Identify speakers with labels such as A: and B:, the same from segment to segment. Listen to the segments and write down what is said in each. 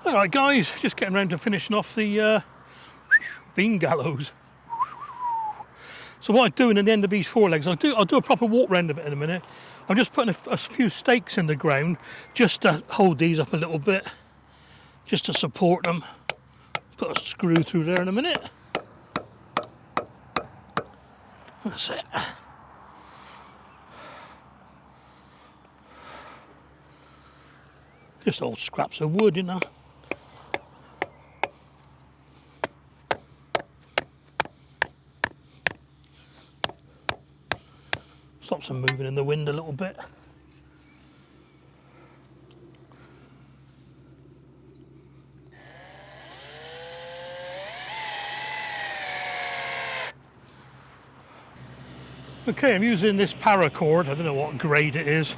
A: Alright guys, just getting around to finishing off the Bean Gallows. So what I'm doing at the end of these forelegs, I'll do a proper walk round of it in a minute. I'm just putting a few stakes in the ground just to hold these up a little bit, just to support them. Put a screw through there in a minute. That's it. Just old scraps of wood, you know. Stops them moving in the wind a little bit. Okay, I'm using this paracord. I don't know what grade it is.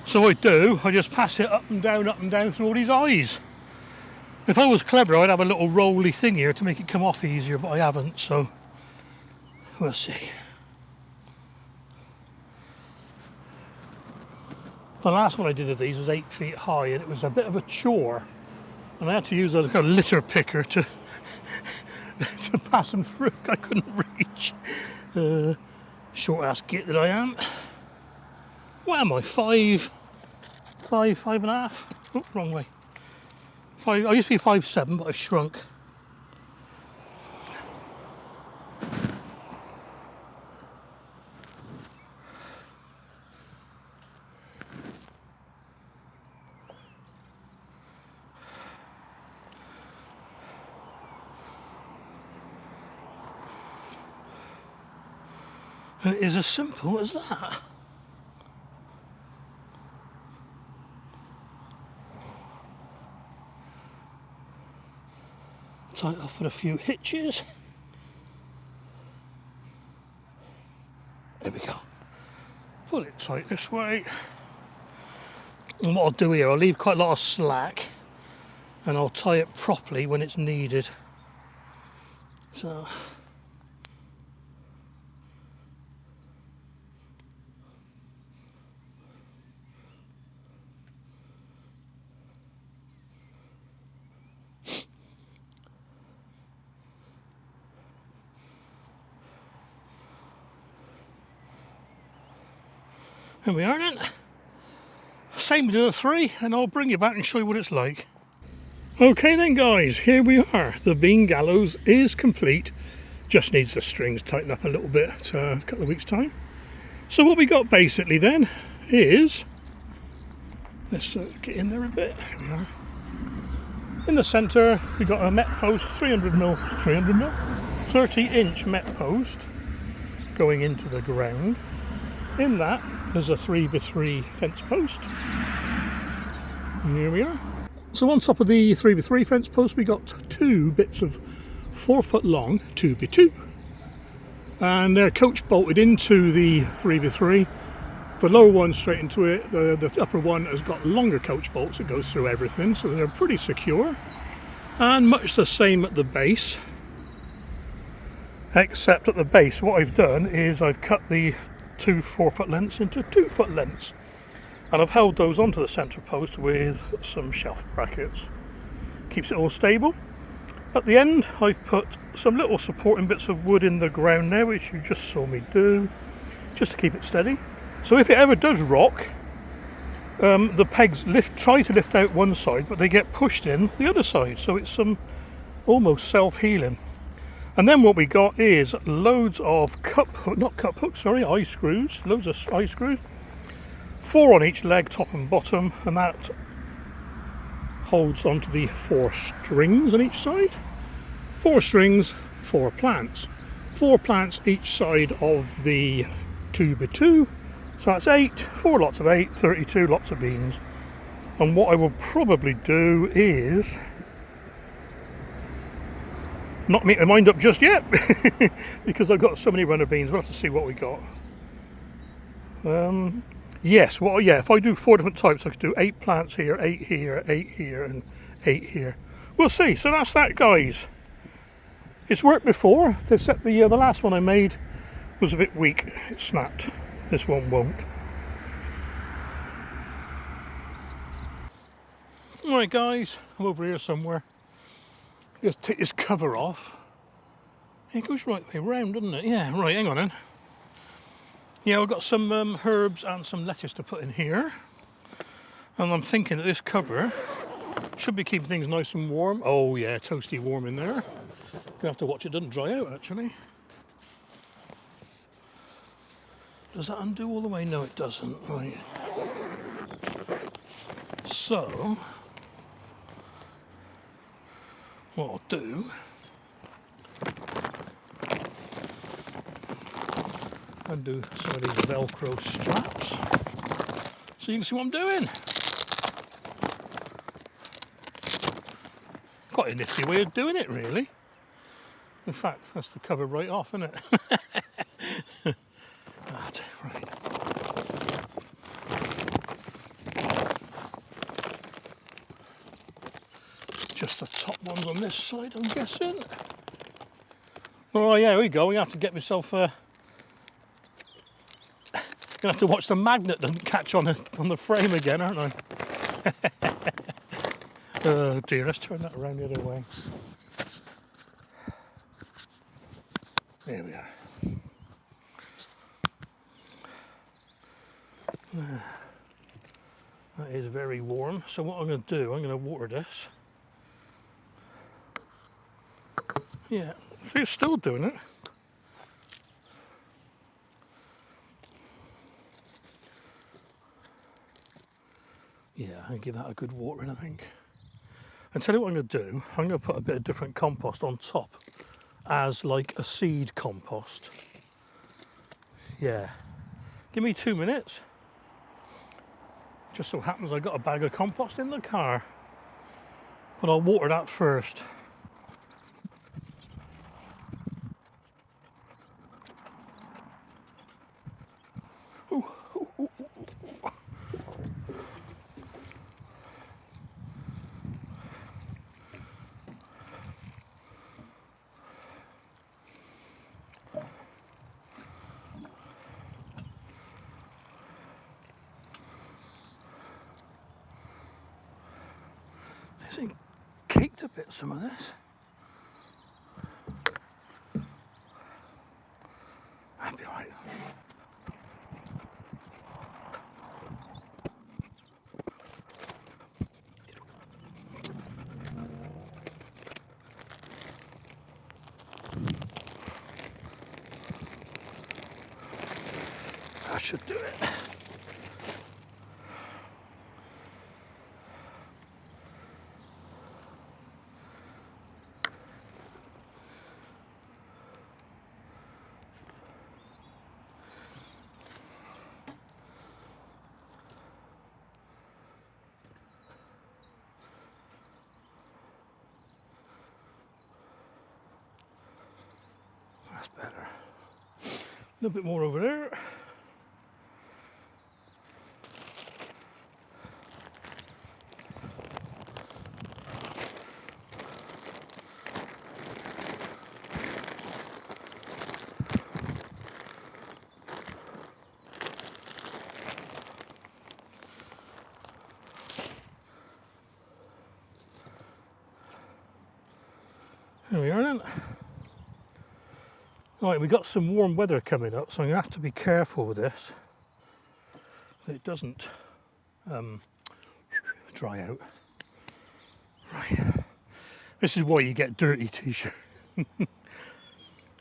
A: So I just pass it up and down through all these eyes. If I was clever, I'd have a little rolly thing here to make it come off easier, but I haven't, so we'll see. The last one I did of these was 8 feet high, and it was a bit of a chore. And I had to use a kind of litter picker to pass them through. I couldn't reach. Short ass git that I am. What am I? 5'5", 5.5"? Oh, wrong way. I used to be 5'7", but I've shrunk. And it is as simple as that. Tie it off with a few hitches. There we go. Pull it tight this way. And what I'll do here, I'll leave quite a lot of slack and I'll tie it properly when it's needed. So here we are then. Same with the other 3, and I'll bring you back and show you what it's like. Okay then guys, here we are. The Bean Gallows is complete. Just needs the strings tightened up a little bit a couple of weeks time. So what we got basically then is, let's get in there a bit. Here we are. In the centre we got a Met post, 30-inch Met post going into the ground. In that there's a 3x3 fence post. Here we are. So on top of the 3x3 fence post we got 2 bits of 4 foot long 2x2, and they're coach bolted into the 3x3. The lower one straight into it. The upper one has got longer coach bolts that goes through everything, so they're pretty secure. And much the same at the base, except at the base what I've done is I've cut the 2 4-foot lengths into 2-foot lengths, and I've held those onto the centre post with some shelf brackets. Keeps it all stable. At the end I've put some little supporting bits of wood in the ground there, which you just saw me do, just to keep it steady. So if it ever does rock, the pegs try to lift out one side, but they get pushed in the other side, so it's some almost self-healing. And then what we got is loads of eye screws, loads of eye screws, 4 on each leg, top and bottom, and that holds onto the 4 strings on each side. 4 strings, 4 plants. 4 plants each side of the 2x2, so that's 8, 4 lots of 8, 32 lots of beans. And what I will probably do is not make my mind up just yet because I've got so many runner beans. We'll have to see what we got. Yes, well, yeah, if I do 4 different types, I could do 8 plants here, 8 here, 8 here, and 8 here. We'll see. So that's that, guys. It's worked before, except the last one I made was a bit weak. It snapped. This one won't. Alright guys, I'm over here somewhere. Just take this cover off. It goes right the way round, doesn't it? Yeah, right, hang on then. Yeah, I've got some herbs and some lettuce to put in here. And I'm thinking that this cover should be keeping things nice and warm. Oh yeah, toasty warm in there. Gonna have to watch it doesn't dry out actually. Does that undo all the way? No, it doesn't. Right. So, what I'll do, undo some of these Velcro straps so you can see what I'm doing. Quite a nifty way of doing it, really. In fact, that's the cover right off, isn't it? Right. Just the top ones on this side, I'm guessing. Oh yeah, here we go. We have to get myself. Gonna have to watch the magnet doesn't catch on the frame again, aren't I? Oh dear, let's turn that around the other way. There we are. That is very warm. So what I'm going to do, I'm going to water this. Yeah, so you're still doing it. Yeah, I'll give that a good watering, I think. And tell you what I'm going to do, I'm going to put a bit of different compost on top as like a seed compost. Yeah. Give me 2 minutes. Just so happens I got a bag of compost in the car. But I'll water that first. Ooh, ooh, ooh, ooh. This thing caked a bit, some of this. That'll be right. That should do it. That's better. A little bit more over there. There we are then. Right, we've got some warm weather coming up, so I'm going to have to be careful with this, that it doesn't dry out. Right, this is why you get dirty t-shirt.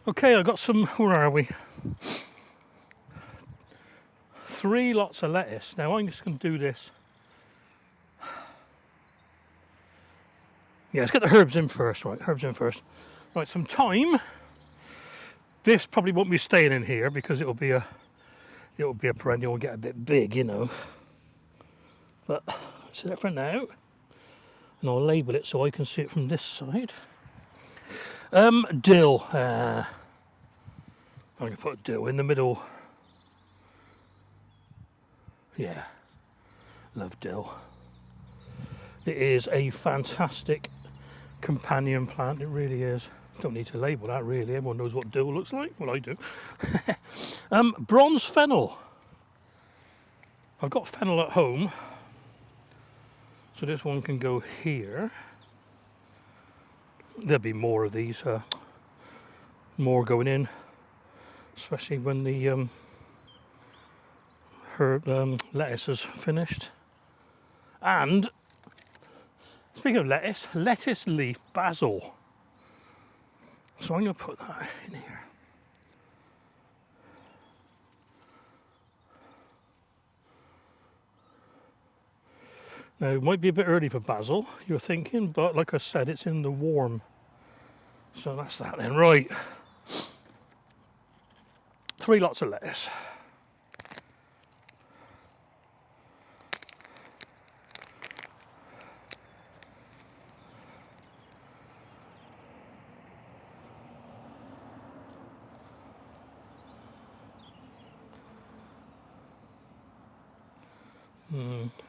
A: Okay, I've got some, where are we? 3 lots of lettuce. Now I'm just going to do this. Yeah, let's get the herbs in first, right, herbs in first. Right, some thyme. This probably won't be staying in here because it'll be a perennial and get a bit big, you know. But that's it for now. And I'll label it so I can see it from this side. Dill. I'm going to put dill in the middle. Yeah, love dill. It is a fantastic companion plant, it really is. Don't need to label that really, everyone knows what dill looks like. Well, I do. Bronze fennel. I've got fennel at home. So this one can go here. There'll be more of these, more going in, especially when the lettuce is finished. And speaking of lettuce, lettuce leaf basil. So I'm going to put that in here. Now, it might be a bit early for basil, you're thinking, but like I said, it's in the warm. So that's that then. Right. 3 lots of lettuce.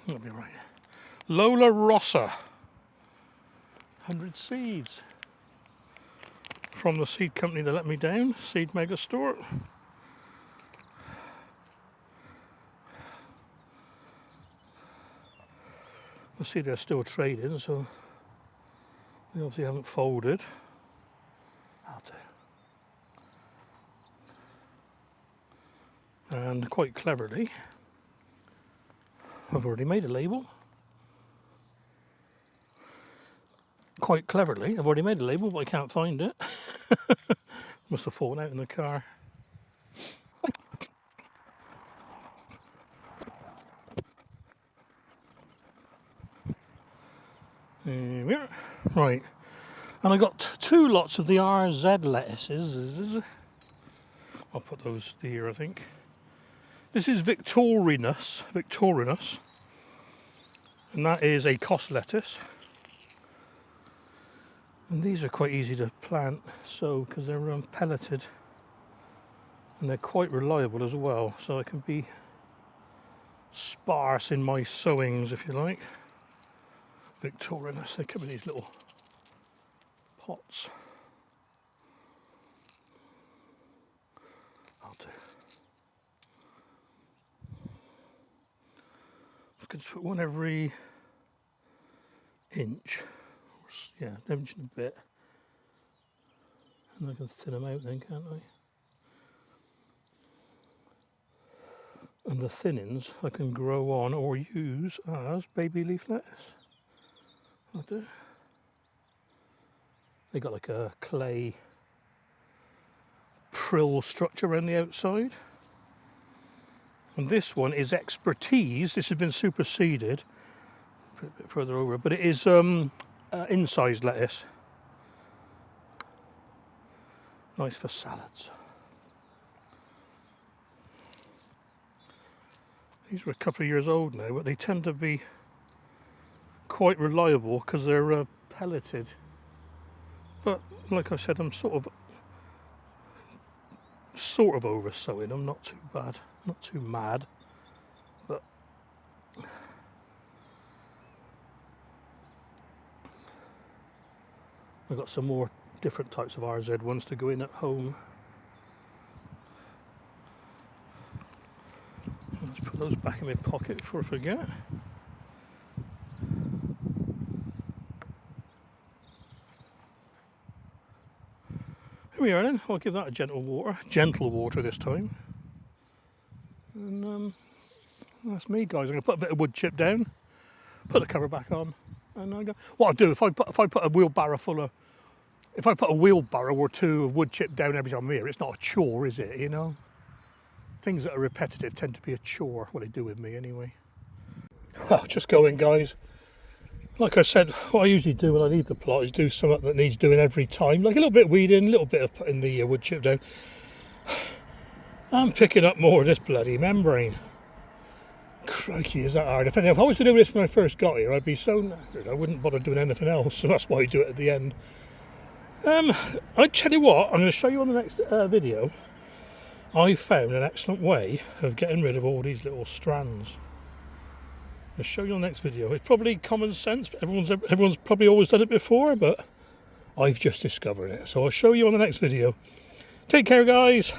A: That'll be right. Lola Rossa, 100 seeds from the seed company that let me down, Seed Mega Store. I see they're still trading, so they obviously haven't folded. I'll do. And quite cleverly, I've already made a label. Quite cleverly, I've already made a label, but I can't find it. Must have fallen out in the car. There we are. Right, and I got 2 lots of the RZ lettuces. I'll put those here, I think. This is Victorinus, and that is a cost lettuce. And these are quite easy to plant, so because they're pelleted, and they're quite reliable as well. So I can be sparse in my sowings, if you like. Victorinus, they come in these little pots. I'll do. I could put one every inch. Yeah, an inch and a bit. And I can thin them out then, can't I? And the thinnings I can grow on or use as baby leaf lettuce. I do. They got like a clay prill structure around the outside. And this one is Expertise. This has been superseded. Put a bit further over, but it is incised lettuce. Nice for salads. These are a couple of years old now, but they tend to be quite reliable because they're pelleted. But like I said, I'm sort of over sowing. I'm not too bad, not too mad, but I've got some more different types of RZ ones to go in at home. Let's put those back in my pocket before I forget. Here we are then. I'll give that a gentle water this time. And that's me, guys. I'm going to put a bit of wood chip down, put the cover back on, and I go. What I'll do if I put a wheelbarrow full of, if I put a wheelbarrow or 2 of wood chip down every time I'm here, it's not a chore, is it? You know, things that are repetitive tend to be a chore. What they do with me, anyway. Well, just going, guys. Like I said, what I usually do when I leave the plot is do something that needs doing every time, like a little bit of weeding, a little bit of putting the wood chip down. I'm picking up more of this bloody membrane. Crikey, is that hard? If I was to do this when I first got here, I'd be so knackered I wouldn't bother doing anything else, so that's why I do it at the end. I tell you what, I'm going to show you on the next video. I found an excellent way of getting rid of all these little strands. I'll show you on the next video. It's probably common sense. Everyone's probably always done it before, but I've just discovered it. So I'll show you on the next video. Take care, guys.